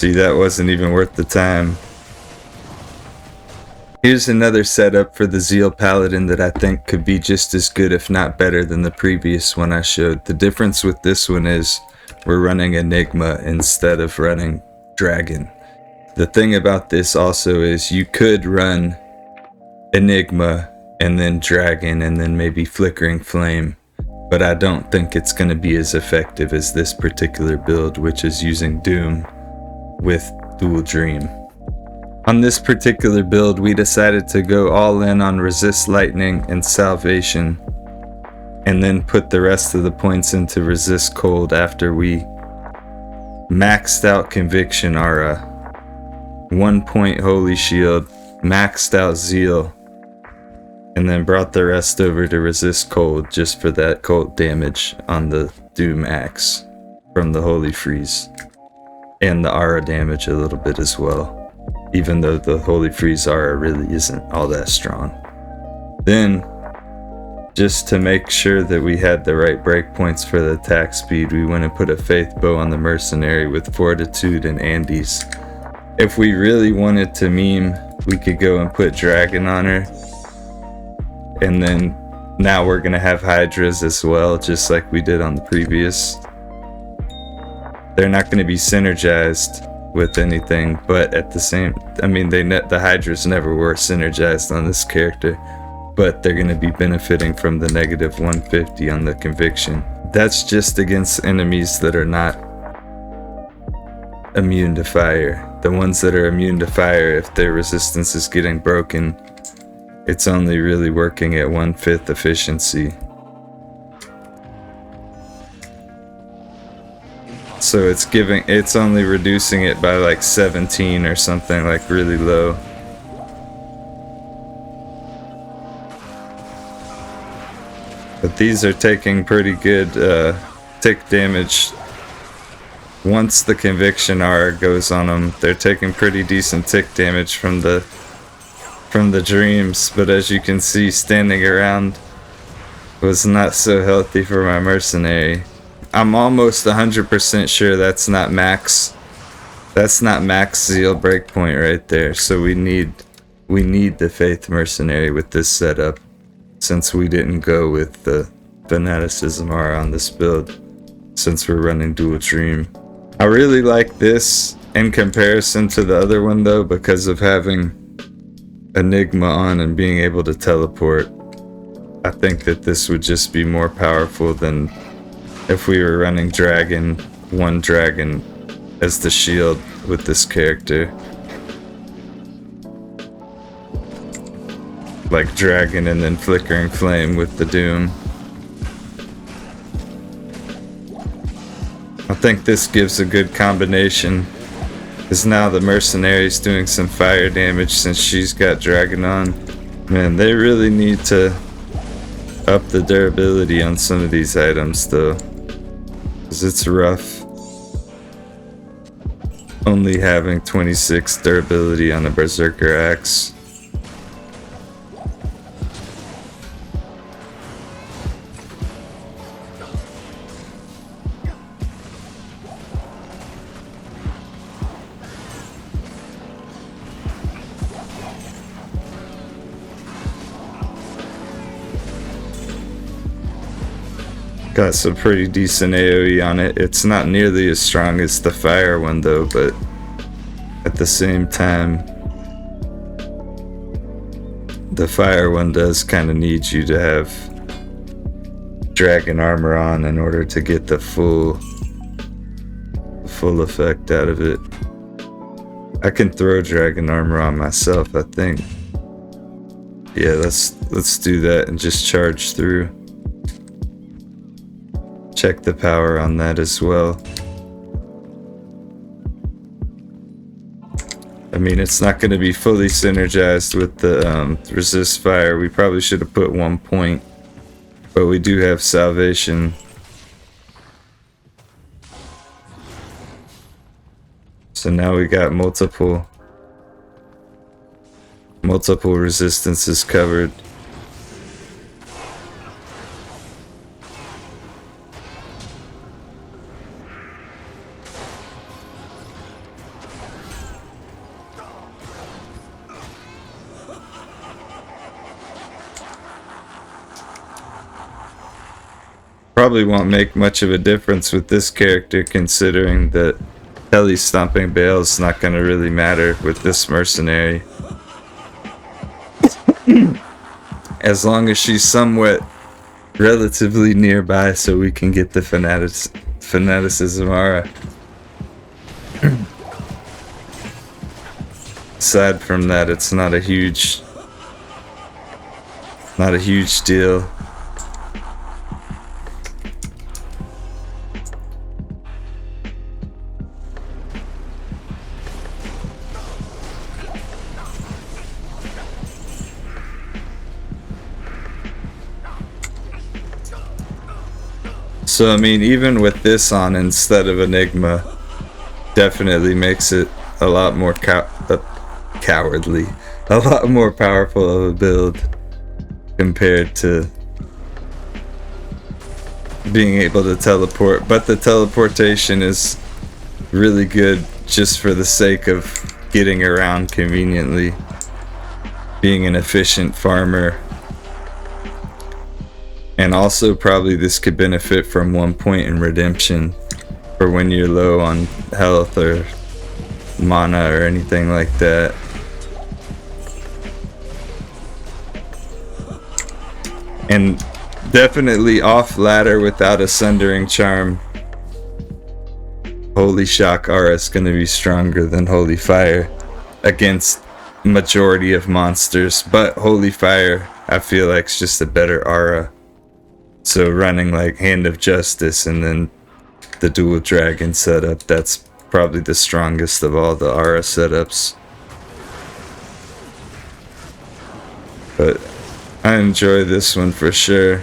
See, that wasn't even worth the time. Here's another setup for the Zeal Paladin that I think could be just as good, if not better, than the previous one I showed. The difference with this one is we're running Enigma instead of running Dragon. The thing about this also is you could run Enigma and then Dragon and then maybe Flickering Flame, but I don't think it's going to be as effective as this particular build, which is using Doom with Dual Dream. On this particular build, we decided to go all in on Resist Lightning and Salvation, and then put the rest of the points into Resist Cold after we maxed out Conviction Aura, 1 point Holy Shield, maxed out Zeal, and then brought the rest over to Resist Cold just for that cold damage on the Doom Axe from the Holy Freeze, and the Aura damage a little bit as well, even though the Holy Freeze Aura really isn't all that strong. Then, just to make sure that we had the right breakpoints for the attack speed, we went and put a Faith Bow on the Mercenary with Fortitude and Andes. If we really wanted to meme, we could go and put Dragon on her, and then now we're going to have Hydras as well, just like we did on the previous. They're not going to be synergized with anything, but at the same, I mean, the Hydras never were synergized on this character, but they're going to be benefiting from the negative 150 on the Conviction. That's just against enemies that are not immune to fire. The ones that are immune to fire, if their resistance is getting broken, it's only really working at 1/5 efficiency. So it's only reducing it by like 17 or something, like really low. But these are taking pretty good tick damage. Once the Conviction Aura goes on them, they're taking pretty decent tick damage from the dreams. But as you can see, standing around was not so healthy for my Mercenary. I'm almost 100% sure that's not max Zeal breakpoint right there. So we need the Faith Mercenary with this setup, since we didn't go with the Fanaticism Aura on this build, since we're running Dual Dream. I really like this in comparison to the other one though, because of having Enigma on and being able to teleport. I think that this would just be more powerful than if we were running Dragon, one Dragon as the shield with this character. Like Dragon and then Flickering Flame with the Doom. I think this gives a good combination, because now the Mercenary's doing some fire damage since she's got Dragon on. Man, they really need to up the durability on some of these items though, because it's rough only having 26 durability on a Berserker Axe. Got some pretty decent AoE on it. It's not nearly as strong as the fire one though, but at the same time, the fire one does kind of need you to have Dragon armor on in order to get the full effect out of it. I can throw Dragon armor on myself, I think. Yeah, let's do that and just charge through. Check the power on that as well. I mean, it's not going to be fully synergized with the resist fire. We probably should have put 1 point, but we do have salvation. So now we got multiple resistances covered. Probably won't make much of a difference with this character, considering that Heli Stomping Bale's not going to really matter with this mercenary. As long as she's somewhat relatively nearby so we can get the fanaticism aura. Aside from that, it's not a huge deal. So I mean, even with this on instead of Enigma, definitely makes it a lot more cowardly, a lot more powerful of a build compared to being able to teleport. But the teleportation is really good just for the sake of getting around conveniently, being an efficient farmer. And also probably this could benefit from 1 point in redemption for when you're low on health or mana or anything like that. And definitely off ladder without a Sundering Charm. Holy Shock Aura is going to be stronger than Holy Fire against majority of monsters, but Holy Fire I feel like is just a better aura. So running like Hand of Justice and then the dual dragon setup, that's probably the strongest of all the aura setups. But I enjoy this one for sure.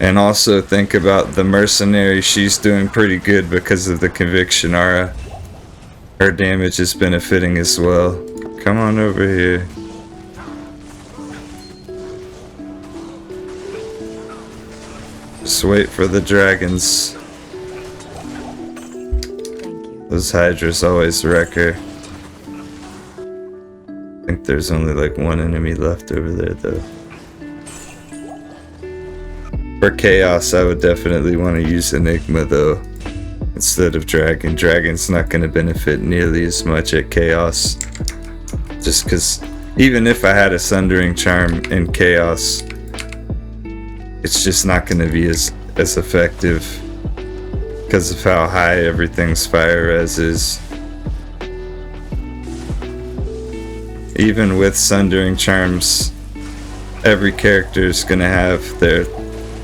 And also think about the mercenary, she's doing pretty good because of the Conviction aura. Her damage is benefiting as well. Come on over here. Just wait for the dragons. Those Hydras always wreck her. I think there's only like one enemy left over there though. For Chaos, I would definitely want to use Enigma though, instead of Dragon. Dragon's not going to benefit nearly as much at Chaos. Just because even if I had a Sundering Charm in Chaos, it's just not going to be as effective because of how high everything's fire res is. Even with Sundering Charms, every character is going to have their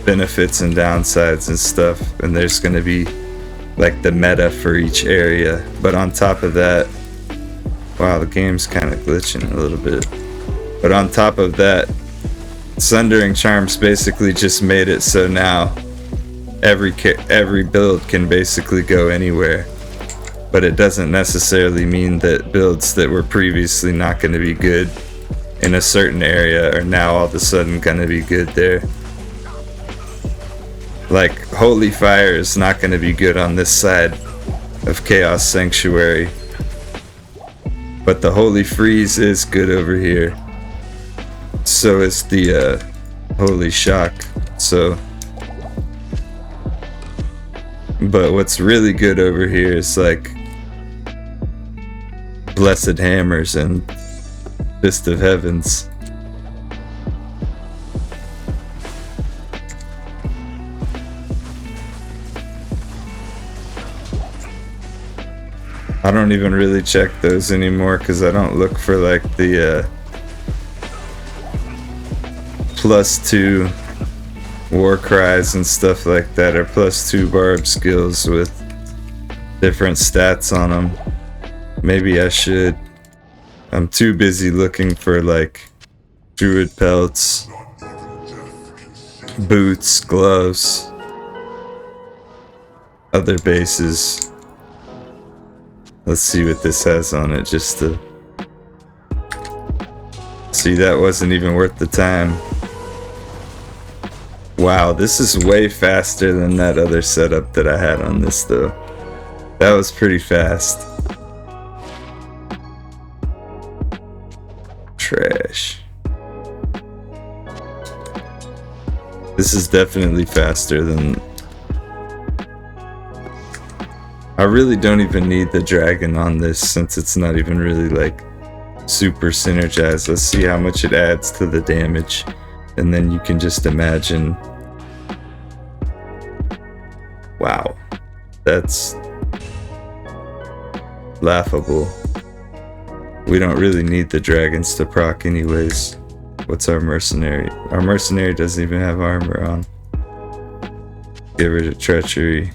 benefits and downsides and stuff, and there's going to be like the meta for each area. But on top of that, wow, the game's kind of glitching a little bit. But on top of that, Sundering Charms basically just made it so now every build can basically go anywhere. But it doesn't necessarily mean that builds that were previously not going to be good in a certain area are now all of a sudden going to be good there. Like, Holy Fire is not going to be good on this side of Chaos Sanctuary. But the Holy Freeze is good over here. So is the Holy Shock. So, but what's really good over here is like Blessed Hammers and Fist of Heavens. I don't even really check those anymore because I don't look for like the +2 war cries and stuff like that, or +2 barb skills with different stats on them. Maybe I should. I'm too busy looking for like druid pelts, boots, gloves, other bases. Let's see what this has on it just to see. That wasn't even worth the time. Wow, this is way faster than that other setup that I had on this though. That was pretty fast. Trash. This is definitely faster than... I really don't even need the dragon on this since it's not even really like super synergized. Let's see how much it adds to the damage, and then you can just imagine. Wow, that's laughable. We don't really need the dragons to proc anyways. What's our mercenary? Our mercenary doesn't even have armor on. Get rid of treachery.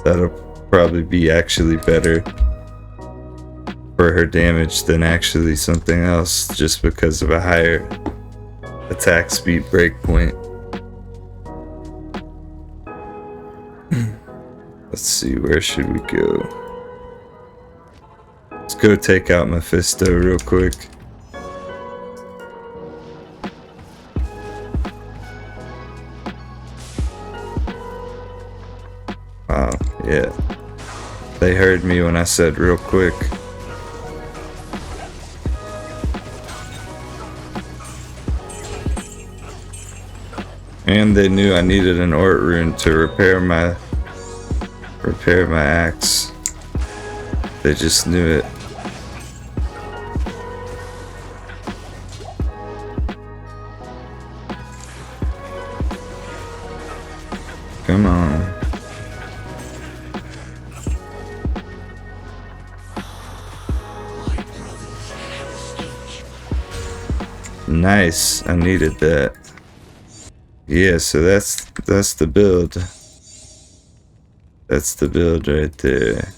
That'll probably be actually better for her damage than actually something else, just because of a higher attack speed breakpoint. Let's see, where should we go? Let's go take out Mephisto real quick. Wow, yeah. They heard me when I said real quick. And they knew I needed an Ort rune to repair my axe. They just knew it. Come on. Nice, I needed that. Yeah, so that's the build. That's the build right there.